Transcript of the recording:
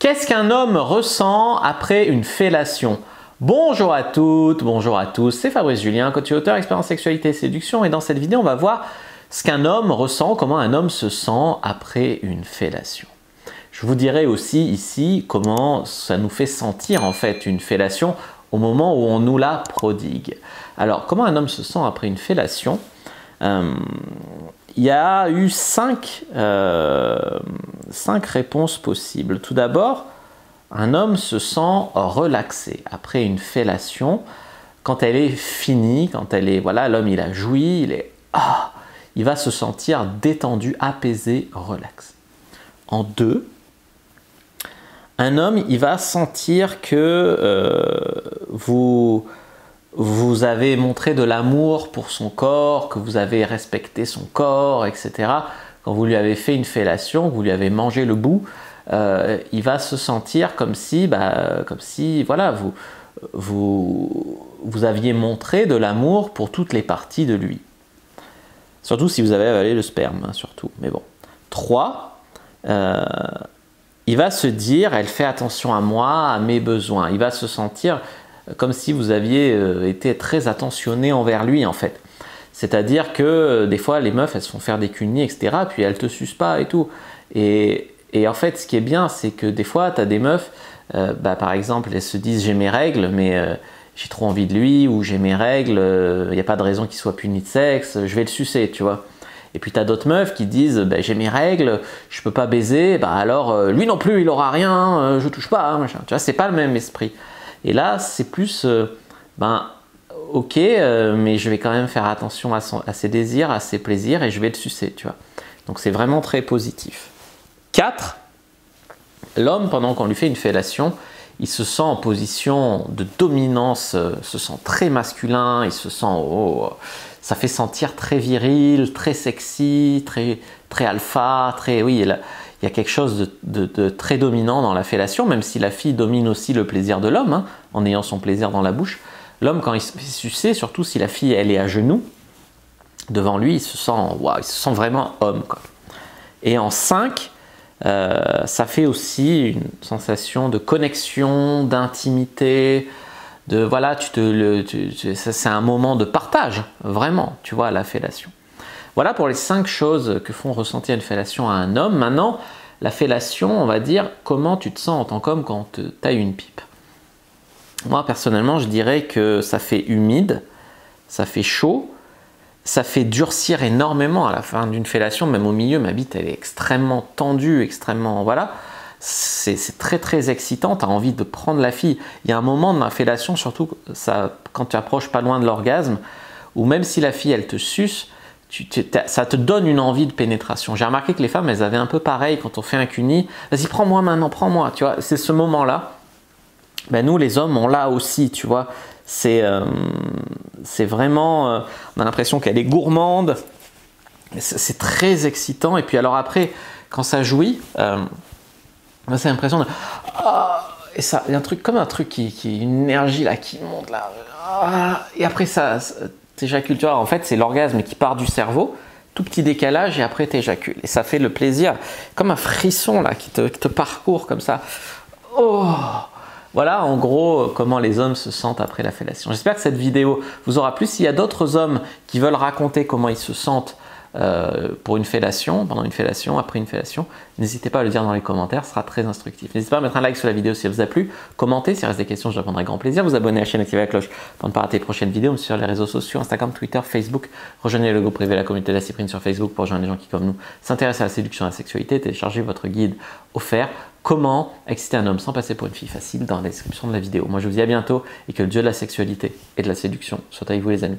Qu'est-ce qu'un homme ressent après une fellation? Bonjour à toutes, bonjour à tous, c'est Fabrice Julien, coach et auteur, expert en sexualité et séduction, et dans cette vidéo on va voir ce qu'un homme ressent, comment un homme se sent après une fellation. Je vous dirai aussi ici comment ça nous fait sentir en fait une fellation au moment où on nous la prodigue. Alors comment un homme se sent après une fellation? Il y a eu cinq réponses possibles. Tout d'abord, un homme se sent relaxé après une fellation. Quand elle est finie, quand elle est, voilà, l'homme il a joui, il va se sentir détendu, apaisé, relax. En deux, un homme il va sentir que vous avez montré de l'amour pour son corps, que vous avez respecté son corps, etc. Quand vous lui avez fait une fellation, vous lui avez mangé le bout, il va se sentir comme si voilà, vous aviez montré de l'amour pour toutes les parties de lui. Surtout si vous avez avalé le sperme, hein, surtout. Mais bon. 3. Il va se dire, elle fait attention à moi, à mes besoins. Il va se sentir comme si vous aviez été très attentionné envers lui en fait. C'est-à-dire que des fois les meufs elles se font faire des cunis, etc. Puis elles te sucent pas et tout. Et en fait ce qui est bien c'est que des fois tu as des meufs, par exemple elles se disent j'ai mes règles mais j'ai trop envie de lui, ou j'ai mes règles, il n'y a pas de raison qu'il soit puni de sexe, je vais le sucer, tu vois. Et puis tu as d'autres meufs qui disent j'ai mes règles, je peux pas baiser, alors lui non plus il aura rien, je touche pas, machin. Tu vois, c'est pas le même esprit. Et là, c'est plus, ok, mais je vais quand même faire attention à ses désirs, à ses plaisirs, et je vais le sucer, tu vois. Donc c'est vraiment très positif. 4. L'homme, pendant qu'on lui fait une fellation, il se sent en position de dominance, se sent très masculin, il se sent, ça fait sentir très viril, très sexy, très alpha, oui, il y a quelque chose de très dominant dans la fellation, même si la fille domine aussi le plaisir de l'homme, hein, en ayant son plaisir dans la bouche. L'homme, quand il se fait sucer, surtout si la fille elle est à genoux, devant lui, il se sent vraiment homme, quoi. Et en 5, ça fait aussi une sensation de connexion, d'intimité, voilà, c'est un moment de partage, vraiment, tu vois, la fellation. Voilà pour les 5 choses que font ressentir une fellation à un homme. Maintenant, la fellation, on va dire, comment tu te sens en tant qu'homme quand tu as une pipe. Moi, personnellement, je dirais que ça fait humide, ça fait chaud, ça fait durcir énormément à la fin d'une fellation, même au milieu, ma bite, elle est extrêmement tendue, extrêmement, voilà. C'est très très excitant, tu as envie de prendre la fille. Il y a un moment de ma fellation, surtout quand tu approches pas loin de l'orgasme, où même si la fille, elle te suce, ça te donne une envie de pénétration. J'ai remarqué que les femmes, elles avaient un peu pareil quand on fait un cuni. Vas-y, prends-moi maintenant, prends-moi. Tu vois, c'est ce moment-là. Nous, les hommes, on l'a aussi, tu vois. C'est vraiment... on a l'impression qu'elle est gourmande. C'est très excitant. Et puis alors après, quand ça jouit, c'est l'impression de... et ça, il y a un truc, comme un truc une énergie là, qui monte là. Et après, ça t'éjacules, tu vois, en fait c'est l'orgasme qui part du cerveau, tout petit décalage et après t'éjacules. Et ça fait le plaisir, comme un frisson là qui te parcourt comme ça. Voilà en gros comment les hommes se sentent après la fellation. J'espère que cette vidéo vous aura plu. S'il y a d'autres hommes qui veulent raconter comment ils se sentent pour une fellation, pendant une fellation, après une fellation, n'hésitez pas à le dire dans les commentaires, ce sera très instructif. N'hésitez pas à mettre un like sur la vidéo si elle vous a plu, commentez, s'il reste des questions, je répondrai avec grand plaisir, vous abonner à la chaîne, activer la cloche pour ne pas rater les prochaines vidéos, sur les réseaux sociaux, Instagram, Twitter, Facebook, rejoignez le groupe privé La Communauté de la Cyprine sur Facebook pour rejoindre les gens qui, comme nous, s'intéressent à la séduction et à la sexualité, téléchargez votre guide offert, comment exciter un homme sans passer pour une fille facile, dans la description de la vidéo. Moi je vous dis à bientôt et que le dieu de la sexualité et de la séduction soit avec vous les amis.